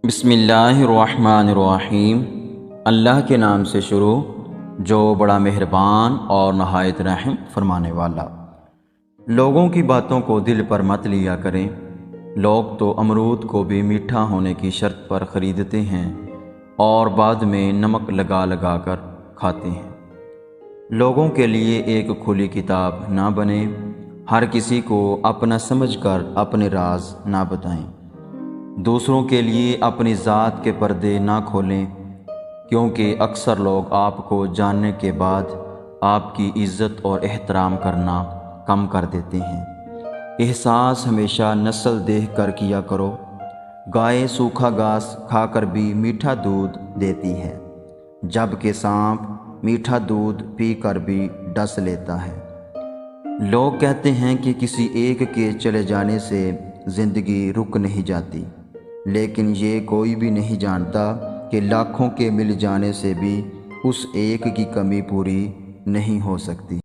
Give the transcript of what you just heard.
بسم اللہ الرحمن الرحیم۔ اللہ کے نام سے شروع جو بڑا مہربان اور نہایت رحم فرمانے والا۔ لوگوں کی باتوں کو دل پر مت لیا کریں۔ لوگ تو امرود کو بھی میٹھا ہونے کی شرط پر خریدتے ہیں اور بعد میں نمک لگا لگا کر کھاتے ہیں۔ لوگوں کے لیے ایک کھلی کتاب نہ بنیں، ہر کسی کو اپنا سمجھ کر اپنے راز نہ بتائیں۔ دوسروں کے لیے اپنی ذات کے پردے نہ کھولیں، کیونکہ اکثر لوگ آپ کو جاننے کے بعد آپ کی عزت اور احترام کرنا کم کر دیتے ہیں۔ احساس ہمیشہ نسل دیکھ کر کیا کرو۔ گائے سوکھا گھاس کھا کر بھی میٹھا دودھ دیتی ہے، جبکہ سانپ میٹھا دودھ پی کر بھی ڈس لیتا ہے۔ لوگ کہتے ہیں کہ کسی ایک کے چلے جانے سے زندگی رک نہیں جاتی، لیکن یہ کوئی بھی نہیں جانتا کہ لاکھوں کے مل جانے سے بھی اس ایک کی کمی پوری نہیں ہو سکتی۔